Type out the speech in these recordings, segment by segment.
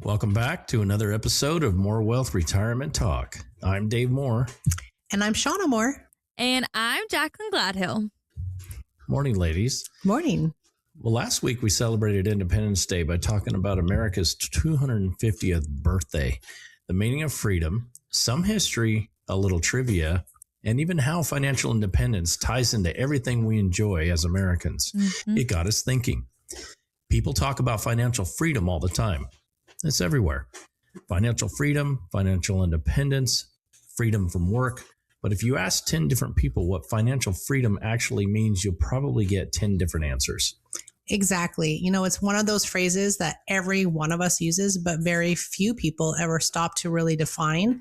Welcome back to another episode of More Wealth Retirement Talk. I'm Dave Moore. And I'm Shawna Moore. And I'm Jacqueline Gladhill. Morning, ladies. Morning. Well, last week we celebrated Independence Day by talking about America's 250th birthday, the meaning of freedom, some history, a little trivia, and even how financial independence ties into everything we enjoy as Americans. Mm-hmm. It got us thinking. People talk about financial freedom all the time. It's everywhere. Financial freedom, financial independence, freedom from work. But if you ask 10 different people what financial freedom actually means, you'll probably get 10 different answers. Exactly. You know, it's one of those phrases that every one of us uses, but very few people ever stop to really define.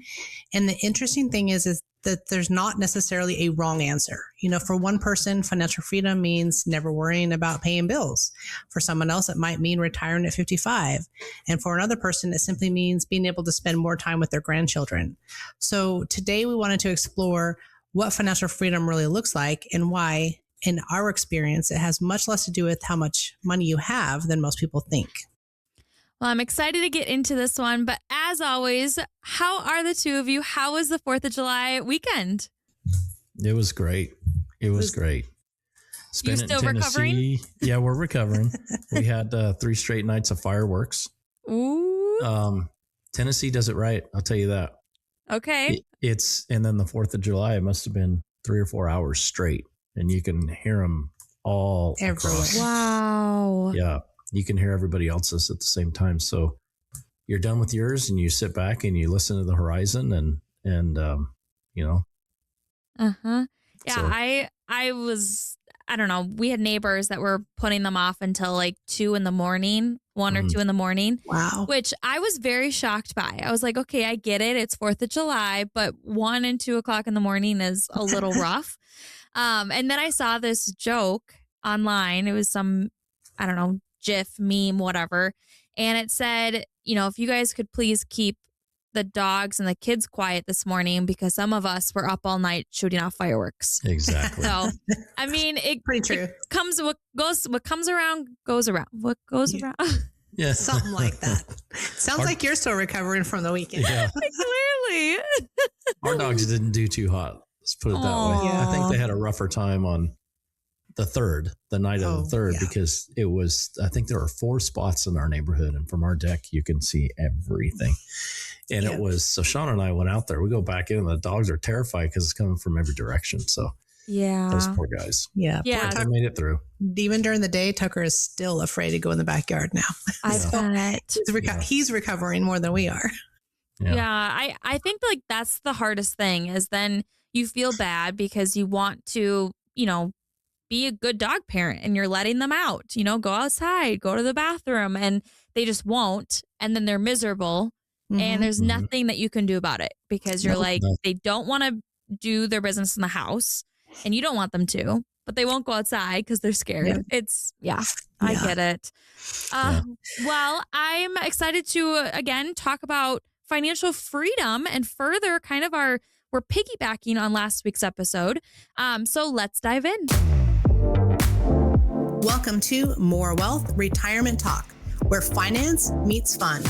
And the interesting thing is that there's not necessarily a wrong answer. You know, for one person, financial freedom means never worrying about paying bills. For someone else, it might mean retiring at 55. And for another person, it simply means being able to spend more time with their grandchildren. So today we wanted to explore what financial freedom really looks like and why, in our experience, it has much less to do with how much money you have than most people think. Well, I'm excited to get into this one, but as always, how are the two of you? How was the 4th of July weekend? It was great. It was great. Spent it in Tennessee. Recovering? Yeah, we're recovering. We had 3 straight nights of fireworks. Ooh. Tennessee does it right. I'll tell you that. Okay. And then the 4th of July, it must have been 3 or 4 hours straight. And you can hear them all everywhere. Across. Wow. Yeah. You can hear everybody else's at the same time. So you're done with yours and you sit back and you listen to the horizon and you know. Uh-huh. Yeah. So. I don't know. We had neighbors that were putting them off until like 2 in the morning, 1 or 2 in the morning. Wow. Which I was very shocked by. I was like, okay, I get it. It's 4th of July, but 1 and 2 o'clock in the morning is a little rough. And then I saw this joke online. It was some, I don't know, GIF, meme, whatever. And it said, you know, if you guys could please keep the dogs and the kids quiet this morning because some of us were up all night shooting off fireworks. Exactly. So, I mean, pretty true. What comes around goes around. What goes around. Yeah. Something like that. Sounds like you're still recovering from the weekend. Yeah. Clearly. Our dogs didn't do too hot. Let's put it that way. Yeah. I think they had a rougher time on the night of the 3rd, because it was, I think there are 4 spots in our neighborhood, and from our deck, you can see everything. And it was, so Shawna and I went out there. We go back in, and the dogs are terrified because it's coming from every direction. So yeah, those poor guys. Yeah. They made it through. Even during the day, Tucker is still afraid to go in the backyard now. I bet. He's recovering more than we are. Yeah. I think like that's the hardest thing is then you feel bad because you want to, you know, be a good dog parent and you're letting them out, you know, go outside, go to the bathroom, and they just won't. And then they're miserable and there's nothing that you can do about it because you're they don't want to do their business in the house and you don't want them to, but they won't go outside because they're scared. Yeah. I get it. Well, I'm excited to, again, talk about financial freedom and further kind of we're piggybacking on last week's episode. So let's dive in. Welcome to More Wealth Retirement Talk, where finance meets fun.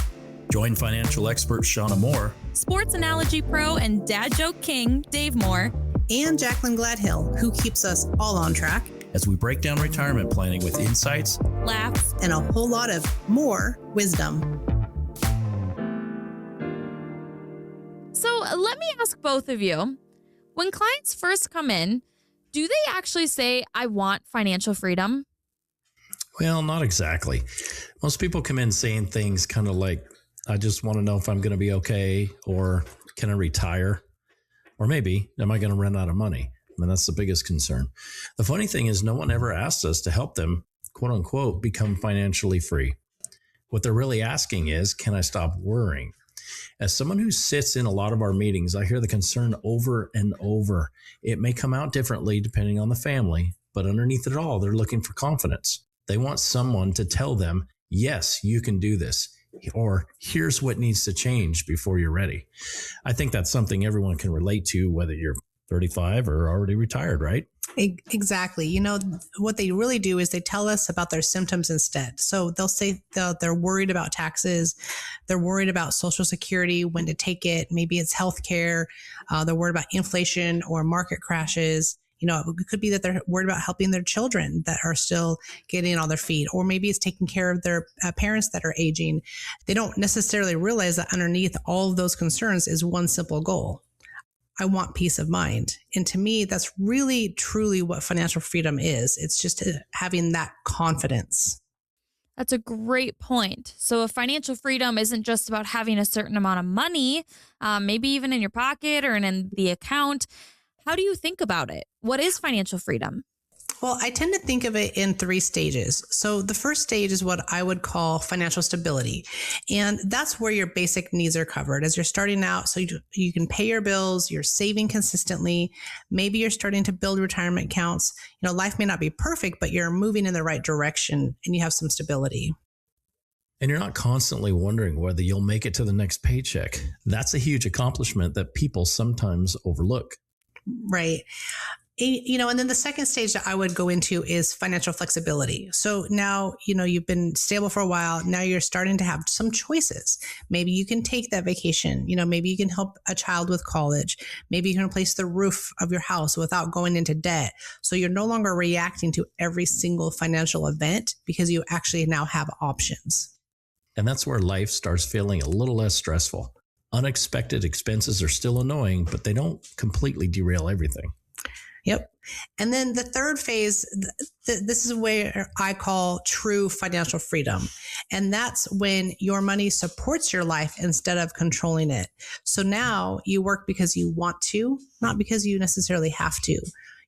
Join financial expert Shawna Moore, sports analogy pro and dad joke king Dave Moore, and Jacqueline Gladhill, who keeps us all on track as we break down retirement planning with insights, laughs, and a whole lot of more wisdom. So let me ask both of you, when clients first come in, do they actually say, I want financial freedom? Well, not exactly. Most people come in saying things kind of like, I just want to know if I'm going to be okay, or can I retire? Or maybe, am I going to run out of money? I mean, that's the biggest concern. The funny thing is no one ever asked us to help them, quote unquote, become financially free. What they're really asking is, can I stop worrying? As someone who sits in a lot of our meetings, I hear the concern over and over. It may come out differently depending on the family, but underneath it all, they're looking for confidence. They want someone to tell them, yes, you can do this, or here's what needs to change before you're ready. I think that's something everyone can relate to, whether you're 35 or already retired, right? Exactly. What they really do is they tell us about their symptoms instead. So they'll say they're worried about taxes. They're worried about Social Security, when to take it. Maybe it's healthcare. They're worried about inflation or market crashes. It could be that they're worried about helping their children that are still getting on their feet, or maybe it's taking care of their parents that are aging. They don't necessarily realize that underneath all of those concerns is one simple goal. I want peace of mind. And to me, that's really, truly what financial freedom is. It's just having that confidence. That's a great point. So, if financial freedom isn't just about having a certain amount of money, maybe even in your pocket or in the account, how do you think about it? What is financial freedom? Well, I tend to think of it in 3 stages. So the first stage is what I would call financial stability. And that's where your basic needs are covered as you're starting out. So you can pay your bills, you're saving consistently. Maybe you're starting to build retirement accounts. Life may not be perfect, but you're moving in the right direction and you have some stability. And you're not constantly wondering whether you'll make it to the next paycheck. That's a huge accomplishment that people sometimes overlook. Right. And then the second stage that I would go into is financial flexibility. So now, you've been stable for a while. Now you're starting to have some choices. Maybe you can take that vacation. Maybe you can help a child with college. Maybe you can replace the roof of your house without going into debt. So you're no longer reacting to every single financial event because you actually now have options. And that's where life starts feeling a little less stressful. Unexpected expenses are still annoying, but they don't completely derail everything. Yep. And then the third phase, this is where I call true financial freedom. And that's when your money supports your life instead of controlling it. So now you work because you want to, not because you necessarily have to.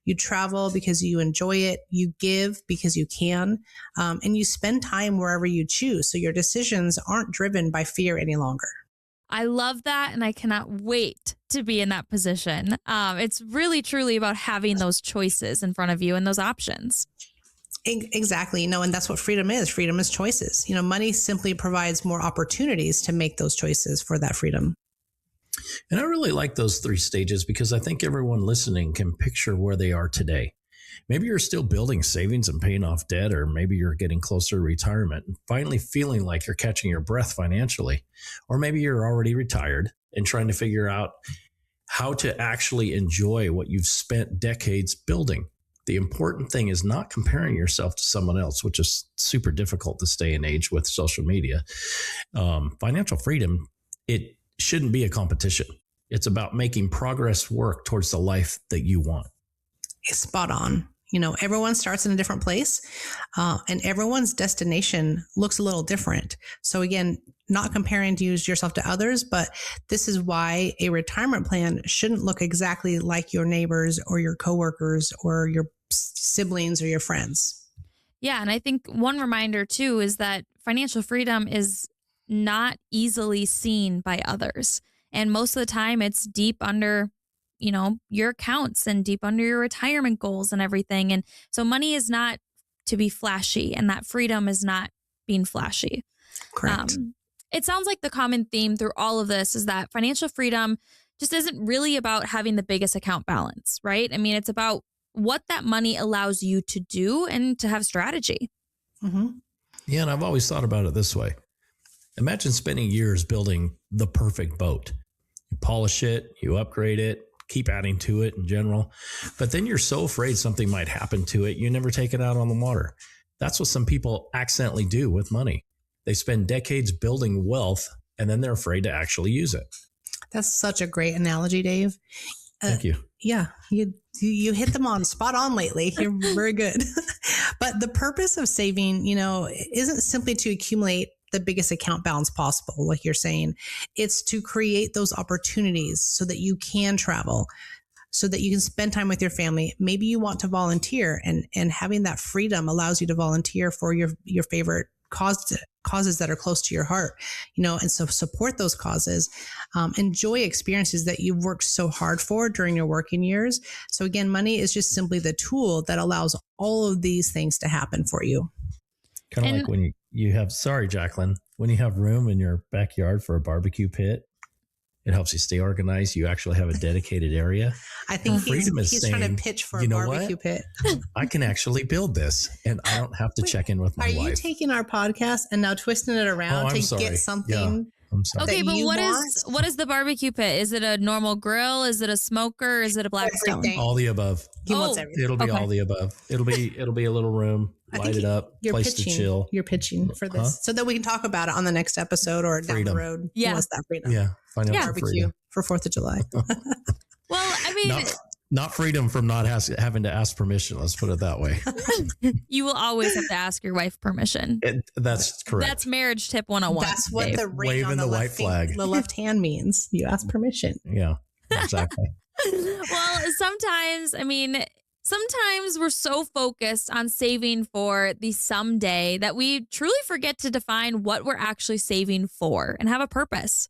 You travel because you enjoy it. You give because you can. And you spend time wherever you choose. So your decisions aren't driven by fear any longer. I love that, and I cannot wait to be in that position. It's really, truly about having those choices in front of you and those options. Exactly. And that's what freedom is. Freedom is choices. Money simply provides more opportunities to make those choices for that freedom. And I really like those 3 stages because I think everyone listening can picture where they are today. Maybe you're still building savings and paying off debt, or maybe you're getting closer to retirement and finally feeling like you're catching your breath financially. Or maybe you're already retired and trying to figure out how to actually enjoy what you've spent decades building. The important thing is not comparing yourself to someone else, which is super difficult to stay in age with social media. Financial freedom, it shouldn't be a competition. It's about making progress work towards the life that you want. Spot on. Everyone starts in a different place, and everyone's destination looks a little different. So again, not comparing to yourself to others, but this is why a retirement plan shouldn't look exactly like your neighbors or your coworkers or your siblings or your friends. Yeah. And I think one reminder too is that financial freedom is not easily seen by others. And most of the time it's deep under your accounts and deep under your retirement goals and everything. And so money is not to be flashy, and that freedom is not being flashy. Correct. It sounds like the common theme through all of this is that financial freedom just isn't really about having the biggest account balance, right? I mean, it's about what that money allows you to do and to have strategy. Mm-hmm. Yeah, and I've always thought about it this way. Imagine spending years building the perfect boat. You polish it, you upgrade it, keep adding to it in general. But then you're so afraid something might happen to it, you never take it out on the water. That's what some people accidentally do with money. They spend decades building wealth, and then they're afraid to actually use it. That's such a great analogy, Dave. Thank you. Yeah, you hit them on spot on lately. You're very good. But the purpose of saving, isn't simply to accumulate the biggest account balance possible, like you're saying. It's to create those opportunities so that you can travel, so that you can spend time with your family. Maybe you want to volunteer, and having that freedom allows you to volunteer for your favorite causes that are close to your heart, and so support those causes, enjoy experiences that you've worked so hard for during your working years. So again, money is just simply the tool that allows all of these things to happen for you. Kind of like when you have, sorry, Jacqueline, when you have room in your backyard for a barbecue pit It helps you stay organized. You actually have a dedicated area. I think Freedom is he's trying saying, to pitch for you a know barbecue what? pit. I can actually build this and I don't have to Wait, check in with my Are wife. you taking our podcast and now twisting it around I'm to sorry. get something? Yeah, I'm sorry. Okay, that but you what is the barbecue pit? Is it a normal grill? Is it a smoker? Is it a Blackstone? Everything. All the above. He wants Oh. everything. It'll be Okay. all the above. It'll be a little room, I light think it up, You're place pitching. to chill. You're pitching for this, Huh? so that we can talk about it on the next episode or down Freedom. the road. He Yeah. wants that freedom. Yeah, financial Barbecue freedom. for 4th of July. Well, I mean, Not freedom from not having to ask permission. Let's put it that way. you will always have to ask your wife permission. That's correct. That's marriage tip 101. That's what Dave. the ring Waving on the the white left flag. the left hand means. You ask permission. Yeah, exactly. Well, sometimes we're so focused on saving for the someday that we truly forget to define what we're actually saving for and have a purpose.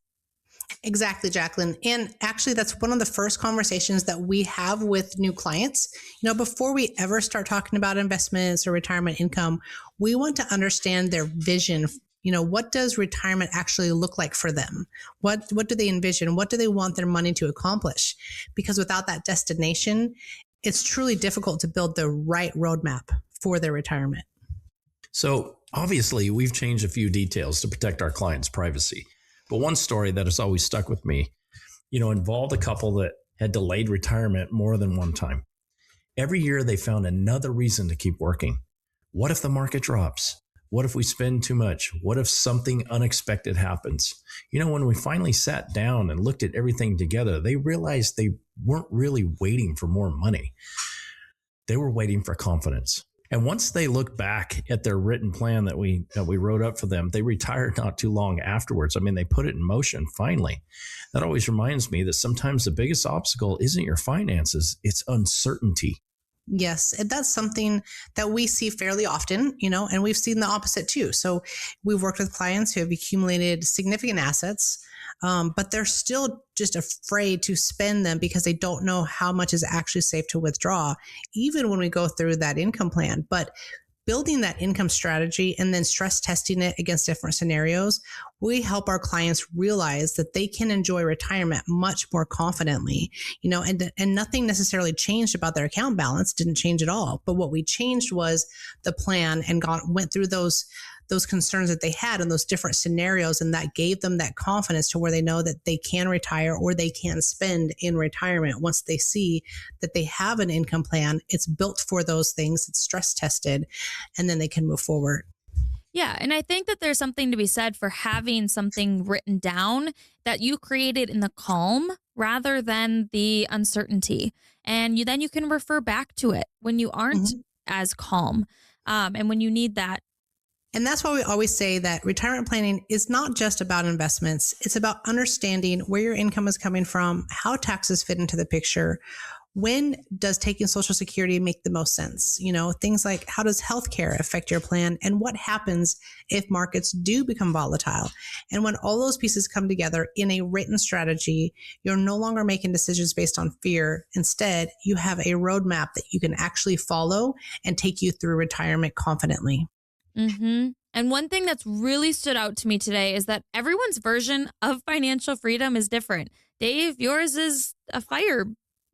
Exactly, Jacqueline. And actually, that's one of the first conversations that we have with new clients. Before we ever start talking about investments or retirement income, we want to understand their vision. What does retirement actually look like for them? What do they envision? What do they want their money to accomplish? Because without that destination, it's truly difficult to build the right roadmap for their retirement. So obviously, we've changed a few details to protect our clients' privacy. But one story that has always stuck with me, involved a couple that had delayed retirement more than one time. Every year they found another reason to keep working. What if the market drops? What if we spend too much? What if something unexpected happens? When we finally sat down and looked at everything together, they realized they weren't really waiting for more money. They were waiting for confidence. And once they look back at their written plan that we wrote up for them, they retired not too long afterwards. They put it in motion finally. That always reminds me that sometimes the biggest obstacle isn't your finances, it's uncertainty. Yes, and that's something that we see fairly often, and we've seen the opposite too. So we've worked with clients who have accumulated significant assets, but they're still just afraid to spend them because they don't know how much is actually safe to withdraw, even when we go through that income plan. But building that income strategy and then stress testing it against different scenarios, we help our clients realize that they can enjoy retirement much more confidently, and nothing necessarily changed about their account balance, didn't change at all. But what we changed was the plan and went through those concerns that they had in those different scenarios. And that gave them that confidence to where they know that they can retire or they can spend in retirement. Once they see that they have an income plan, it's built for those things, it's stress tested, and then they can move forward. Yeah, and I think that there's something to be said for having something written down that you created in the calm rather than the uncertainty. And then you can refer back to it when you aren't as calm and when you need that. And that's why we always say that retirement planning is not just about investments. It's about understanding where your income is coming from, how taxes fit into the picture. When does taking Social Security make the most sense? Things like how does healthcare affect your plan and what happens if markets do become volatile? And when all those pieces come together in a written strategy, you're no longer making decisions based on fear. Instead, you have a roadmap that you can actually follow and take you through retirement confidently. Mm-hmm. And one thing that's really stood out to me today is that everyone's version of financial freedom is different. Dave, yours is a fire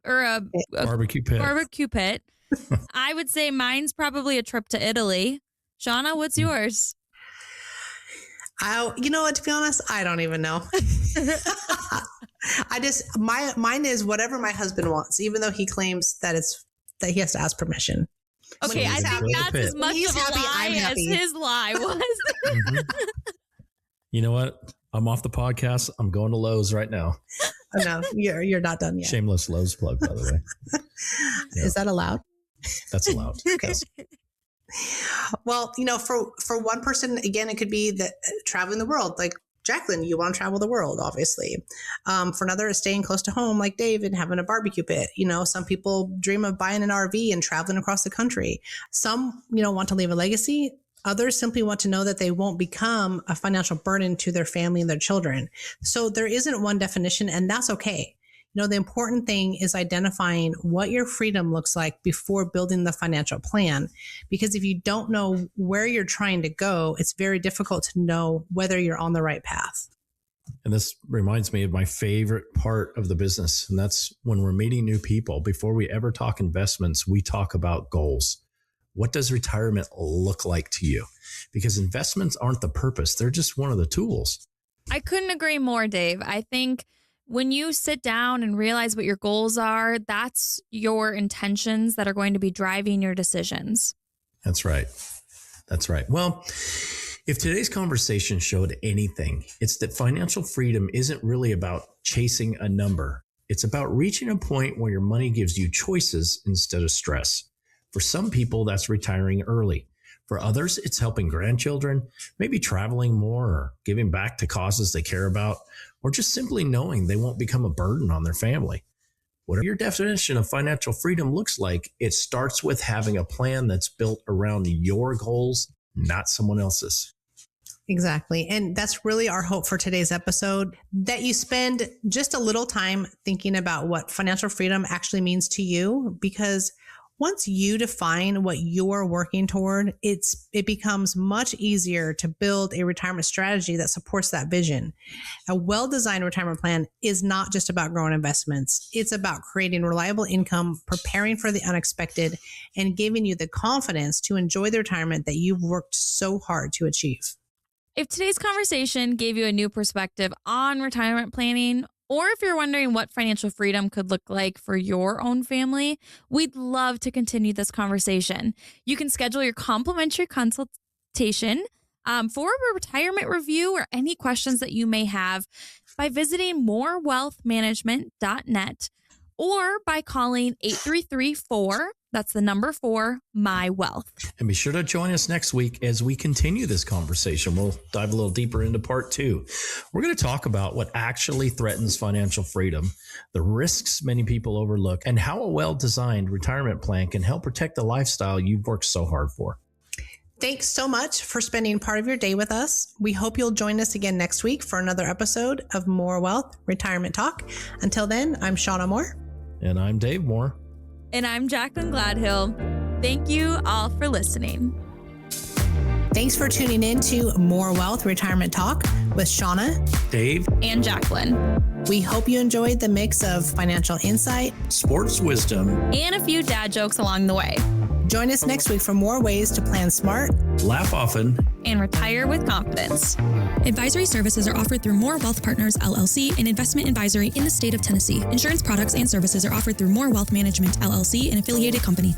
or a Barbecue pit. Barbecue pit. I would say mine's probably a trip to Italy. Shawna, what's yours? To be honest, I don't even know. Mine is whatever my husband wants, even though he claims that he has to ask permission. Okay, I think that's as much He's of a happy, I'm lie as happy. his lie was. Mhm. You know what? I'm off the podcast. I'm going to Lowe's right now. Oh, no, you're not done yet. Shameless Lowe's plug, by the way. Yeah. Is that allowed? That's allowed. Okay. Well, for one person, again, it could be that traveling the world, like Jacqueline, you want to travel the world, obviously. For another, it's staying close to home, like Dave, and having a barbecue pit. Some people dream of buying an RV and traveling across the country. Some, want to leave a legacy. Others simply want to know that they won't become a financial burden to their family and their children. So there isn't one definition, and that's okay. The important thing is identifying what your freedom looks like before building the financial plan. Because if you don't know where you're trying to go, it's very difficult to know whether you're on the right path. And this reminds me of my favorite part of the business. And that's when we're meeting new people. Before we ever talk investments, we talk about goals. What does retirement look like to you? Because investments aren't the purpose. They're just one of the tools. I couldn't agree more, Dave. I think when you sit down and realize what your goals are, that's your intentions that are going to be driving your decisions. That's right. That's right. Well, if today's conversation showed anything, it's that financial freedom isn't really about chasing a number. It's about reaching a point where your money gives you choices instead of stress. For some people, that's retiring early. For others, it's helping grandchildren, maybe traveling more or giving back to causes they care about, or just simply knowing they won't become a burden on their family. Whatever your definition of financial freedom looks like, it starts with having a plan that's built around your goals, not someone else's. Exactly. And that's really our hope for today's episode, that you spend just a little time thinking about what financial freedom actually means to you, because once you define what you're working toward, it becomes much easier to build a retirement strategy that supports that vision. A well-designed retirement plan is not just about growing investments. It's about creating reliable income, preparing for the unexpected, and giving you the confidence to enjoy the retirement that you've worked so hard to achieve. If today's conversation gave you a new perspective on retirement planning, or if you're wondering what financial freedom could look like for your own family, we'd love to continue this conversation. You can schedule your complimentary consultation for a retirement review or any questions that you may have by visiting morewealthmanagement.net or by calling 833-4, that's the number 4, My Wealth. And be sure to join us next week as we continue this conversation. We'll dive a little deeper into part 2. We're going to talk about what actually threatens financial freedom, the risks many people overlook, and how a well-designed retirement plan can help protect the lifestyle you've worked so hard for. Thanks so much for spending part of your day with us. We hope you'll join us again next week for another episode of More Wealth Retirement Talk. Until then, I'm Shawna Moore. And I'm Dave Moore. And I'm Jacqueline Gladhill. Thank you all for listening. Thanks for tuning in to More Wealth Retirement Talk with Shawna, Dave, and Jacqueline. We hope you enjoyed the mix of financial insight, sports wisdom, and a few dad jokes along the way. Join us next week for more ways to plan smart, laugh often, and retire with confidence. Advisory services are offered through More Wealth Partners, LLC, an investment advisory in the state of Tennessee. Insurance products and services are offered through More Wealth Management, LLC, an affiliated company.